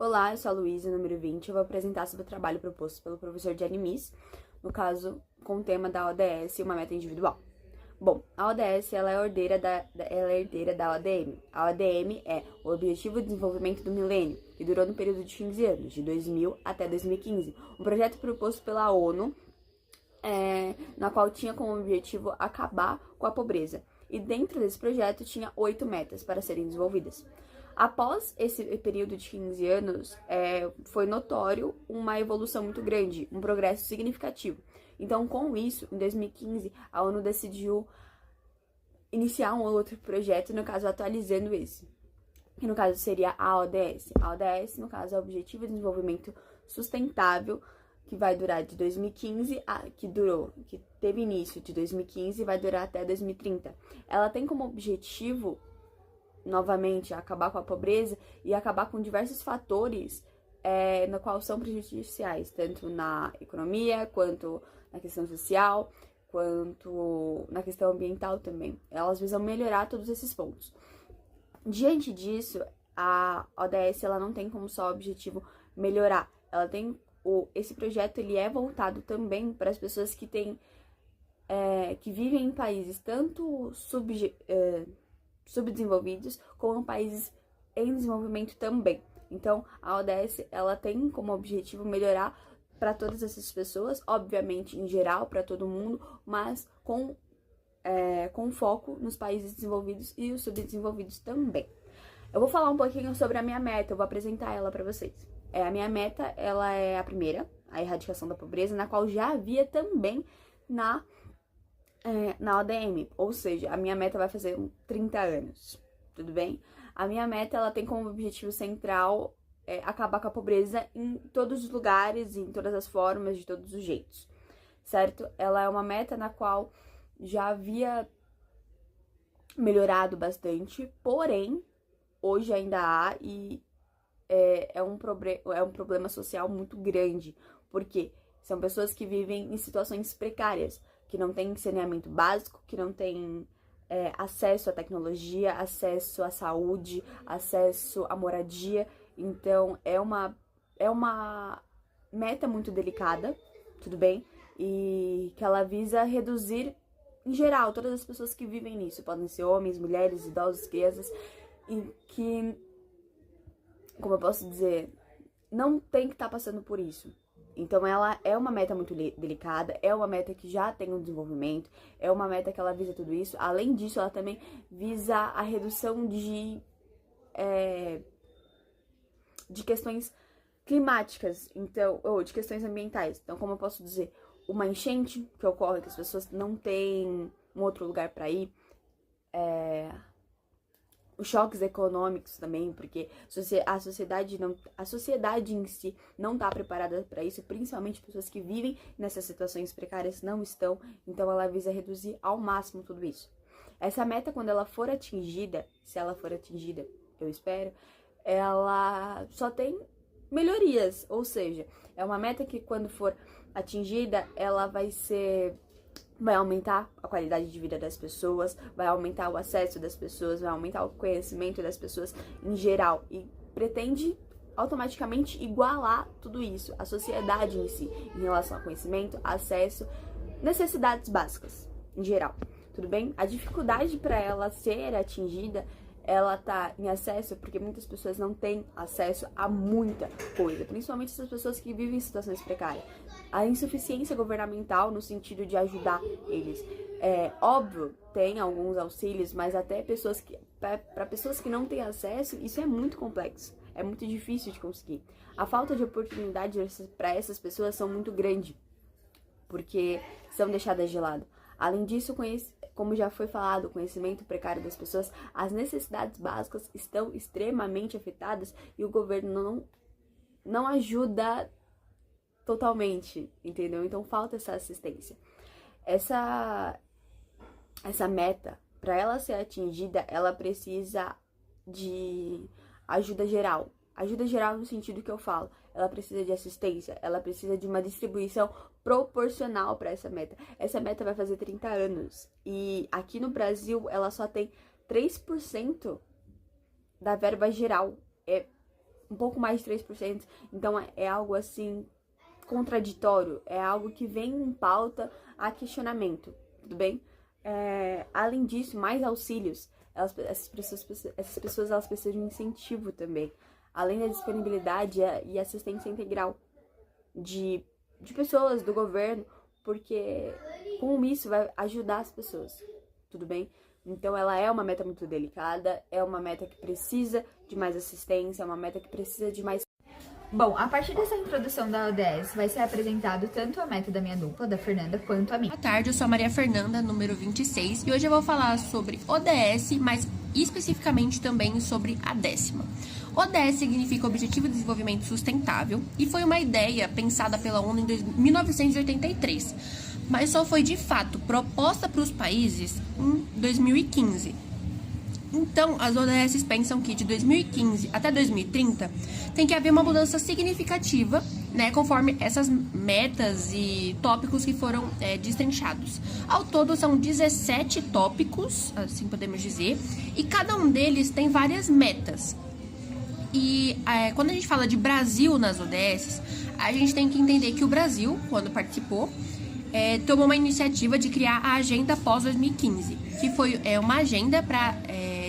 Olá, eu sou a Luísa, número 20. Eu vou apresentar sobre o trabalho proposto pelo professor de Animes, no caso, com o tema da ODS e uma meta individual. Bom, a ODS ela é herdeira da ODM. A ODM é o Objetivo de Desenvolvimento do Milênio, que durou no período de 15 anos, de 2000 até 2015. Um projeto proposto pela ONU, na qual tinha como objetivo acabar com a pobreza. E dentro desse projeto tinha 8 metas para serem desenvolvidas. Após esse período de 15 anos, foi notório uma evolução muito grande, um progresso significativo. Então, com isso, em 2015, a ONU decidiu iniciar um outro projeto, no caso, atualizando esse. Que no caso seria a ODS. A ODS, no caso, é o Objetivo de Desenvolvimento Sustentável, que vai durar de 2015, que teve início de 2015 e vai durar até 2030. Ela tem como objetivo, novamente, acabar com a pobreza e acabar com diversos fatores no qual são prejudiciais, tanto na economia, quanto na questão social, quanto na questão ambiental também. Elas visam melhorar todos esses pontos. Diante disso, a ODS ela não tem como só objetivo melhorar. Ela tem esse projeto ele é voltado também para as pessoas que que vivem em países tanto subdesenvolvidos como países em desenvolvimento também. Então, a ODS ela tem como objetivo melhorar para todas essas pessoas, obviamente em geral para todo mundo, mas com foco nos países desenvolvidos e os subdesenvolvidos também. Eu vou falar um pouquinho sobre a minha meta, eu vou apresentar ela para vocês. A minha meta, ela é a primeira, a erradicação da pobreza, na qual já havia também na ODM, ou seja, a minha meta vai fazer 30 anos, tudo bem? A minha meta, ela tem como objetivo central acabar com a pobreza em todos os lugares, em todas as formas, de todos os jeitos, certo? Ela é uma meta na qual já havia melhorado bastante, porém, hoje ainda há e é um problema social muito grande, porque são pessoas que vivem em situações precárias, que não têm saneamento básico, que não têm acesso à tecnologia, acesso à saúde, acesso à moradia. Então, é uma meta muito delicada, tudo bem? E que ela visa reduzir, em geral, todas as pessoas que vivem nisso. Podem ser homens, mulheres, idosos, crianças, e que, como eu posso dizer, não tem que estar passando por isso. Então, ela é uma meta muito delicada, é uma meta que já tem um desenvolvimento, é uma meta que ela visa tudo isso. Além disso, ela também visa a redução de questões climáticas, então, ou de questões ambientais. Então, como eu posso dizer, uma enchente que ocorre, que as pessoas não têm um outro lugar para ir, os choques econômicos também, porque a sociedade em si não está preparada para isso, principalmente pessoas que vivem nessas situações precárias não estão, então ela visa reduzir ao máximo tudo isso. Essa meta, quando ela for atingida, se ela for atingida, eu espero, ela só tem melhorias, ou seja, é uma meta que quando for atingida, ela vai aumentar a qualidade de vida das pessoas, vai aumentar o acesso das pessoas, vai aumentar o conhecimento das pessoas em geral e pretende automaticamente igualar tudo isso, a sociedade em si, em relação ao conhecimento, acesso, necessidades básicas em geral, tudo bem? A dificuldade para ela ser atingida, ela tá em acesso porque muitas pessoas não têm acesso a muita coisa, principalmente essas pessoas que vivem em situações precárias. A insuficiência governamental no sentido de ajudar eles. Óbvio, tem alguns auxílios, mas até para pessoas que não têm acesso, isso é muito complexo, é muito difícil de conseguir. A falta de oportunidade para essas pessoas são muito grande, porque são deixadas de lado. Além disso, como já foi falado, o conhecimento precário das pessoas, as necessidades básicas estão extremamente afetadas e o governo não ajuda totalmente, entendeu? Então falta essa assistência. Essa meta, para ela ser atingida, ela precisa de ajuda geral. Ajuda geral no sentido que eu falo. Ela precisa de assistência, ela precisa de uma distribuição proporcional para essa meta. Essa meta vai fazer 30 anos. E aqui no Brasil, ela só tem 3% da verba geral. É um pouco mais de 3%. Então é algo assim contraditório, é algo que vem em pauta a questionamento, tudo bem? Além disso, mais auxílios, essas pessoas elas precisam de um incentivo também, além da disponibilidade e assistência integral de pessoas, do governo, porque com isso vai ajudar as pessoas, tudo bem? Então ela é uma meta muito delicada, é uma meta que precisa de mais assistência, é uma meta que precisa de mais... Bom, a partir dessa introdução da ODS, vai ser apresentado tanto a meta da minha dupla, da Fernanda, quanto a minha. Boa tarde, eu sou a Maria Fernanda, número 26, e hoje eu vou falar sobre ODS, mas especificamente também sobre a 10ª. ODS significa Objetivo de Desenvolvimento Sustentável e foi uma ideia pensada pela ONU em 1983, mas só foi de fato proposta para os países em 2015. Então, as ODS pensam que de 2015 até 2030 tem que haver uma mudança significativa, né, conforme essas metas e tópicos que foram destrinchados. Ao todo, são 17 tópicos, assim podemos dizer, e cada um deles tem várias metas. E quando a gente fala de Brasil nas ODS, a gente tem que entender que o Brasil, quando participou, tomou uma iniciativa de criar a Agenda Pós-2015, que foi uma agenda para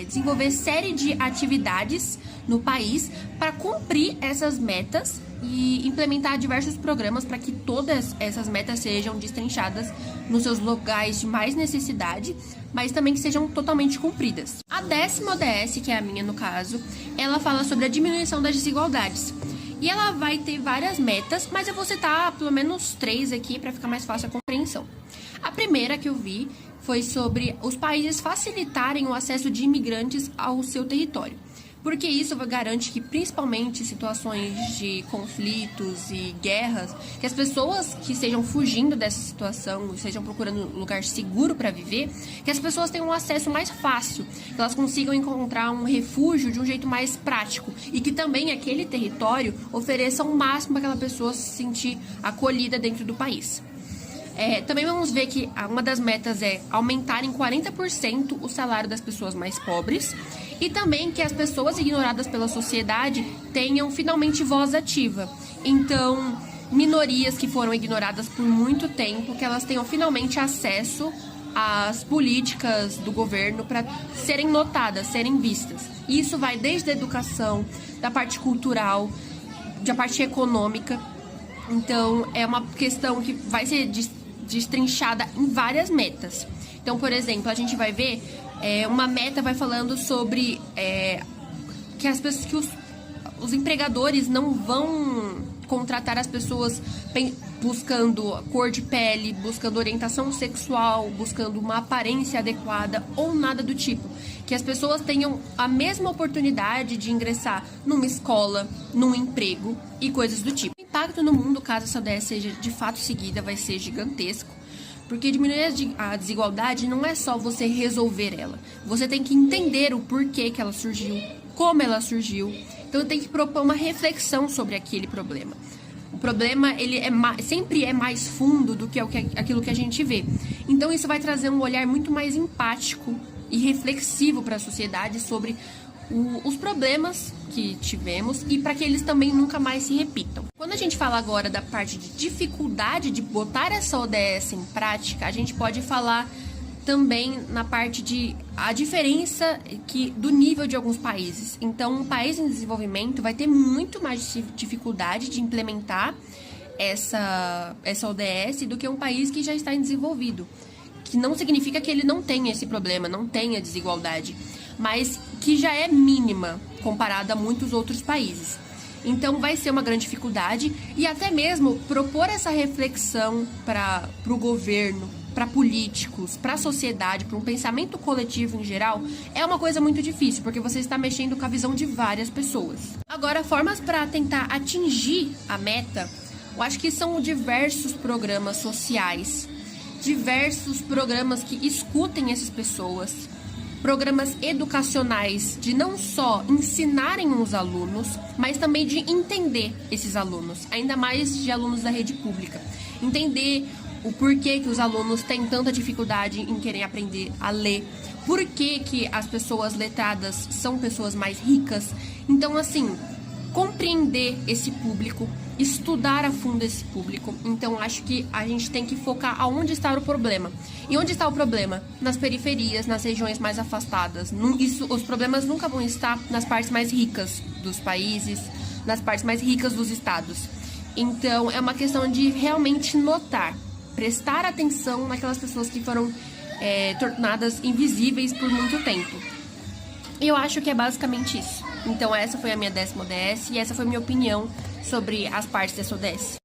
desenvolver série de atividades no país para cumprir essas metas e implementar diversos programas para que todas essas metas sejam destrinchadas nos seus locais de mais necessidade, mas também que sejam totalmente cumpridas. A 10ª ODS, que é a minha no caso, ela fala sobre a diminuição das desigualdades. E ela vai ter várias metas, mas eu vou citar pelo menos 3 aqui para ficar mais fácil a compreensão. A primeira que eu vi foi sobre os países facilitarem o acesso de imigrantes ao seu território, porque isso garante que, principalmente em situações de conflitos e guerras, que as pessoas que estejam fugindo dessa situação, estejam procurando um lugar seguro para viver, que as pessoas tenham um acesso mais fácil, que elas consigam encontrar um refúgio de um jeito mais prático e que também aquele território ofereça o máximo para aquela pessoa se sentir acolhida dentro do país. Também vamos ver que uma das metas é aumentar em 40% o salário das pessoas mais pobres e também que as pessoas ignoradas pela sociedade tenham finalmente voz ativa. Então, minorias que foram ignoradas por muito tempo, que elas tenham finalmente acesso às políticas do governo para serem notadas, serem vistas. Isso vai desde a educação, da parte cultural, da parte econômica. Então, é uma questão que vai ser destrinchada em várias metas. Então, por exemplo, a gente vai ver uma meta vai falando sobre que as pessoas, que os empregadores não vão contratar as pessoas buscando cor de pele, buscando orientação sexual, buscando uma aparência adequada ou nada do tipo. Que as pessoas tenham a mesma oportunidade de ingressar numa escola, num emprego e coisas do tipo. O impacto no mundo, caso essa ODS seja de fato seguida, vai ser gigantesco. Porque diminuir a desigualdade não é só você resolver ela. Você tem que entender o porquê que ela surgiu, como ela surgiu. Então tem que propor uma reflexão sobre aquele problema. O problema ele sempre é mais fundo do que aquilo que a gente vê. Então isso vai trazer um olhar muito mais empático e reflexivo para a sociedade sobre os problemas que tivemos e para que eles também nunca mais se repitam. Quando a gente fala agora da parte de dificuldade de botar essa ODS em prática, a gente pode falar também na parte de a diferença do nível de alguns países. Então, um país em desenvolvimento vai ter muito mais dificuldade de implementar essa ODS do que um país que já está em desenvolvido. Que não significa que ele não tenha esse problema, não tenha desigualdade, mas que já é mínima comparada a muitos outros países. Então vai ser uma grande dificuldade e até mesmo propor essa reflexão para o governo, para políticos, para a sociedade, para um pensamento coletivo em geral, é uma coisa muito difícil, porque você está mexendo com a visão de várias pessoas. Agora, formas para tentar atingir a meta, eu acho que são diversos programas sociais, diversos programas que escutem essas pessoas, programas educacionais de não só ensinarem os alunos, mas também de entender esses alunos, ainda mais de alunos da rede pública. Entender o porquê que os alunos têm tanta dificuldade em querer aprender a ler, por que as pessoas letradas são pessoas mais ricas. Então, assim, compreender esse público, estudar a fundo esse público. Então, acho que a gente tem que focar aonde está o problema. E onde está o problema? Nas periferias, nas regiões mais afastadas. Os problemas nunca vão estar nas partes mais ricas dos países, nas partes mais ricas dos estados. Então, é uma questão de realmente notar, prestar atenção naquelas pessoas que foram tornadas invisíveis por muito tempo. E eu acho que é basicamente isso. Então, essa foi a minha 10ª ODS e essa foi a minha opinião sobre as partes dessa ODS.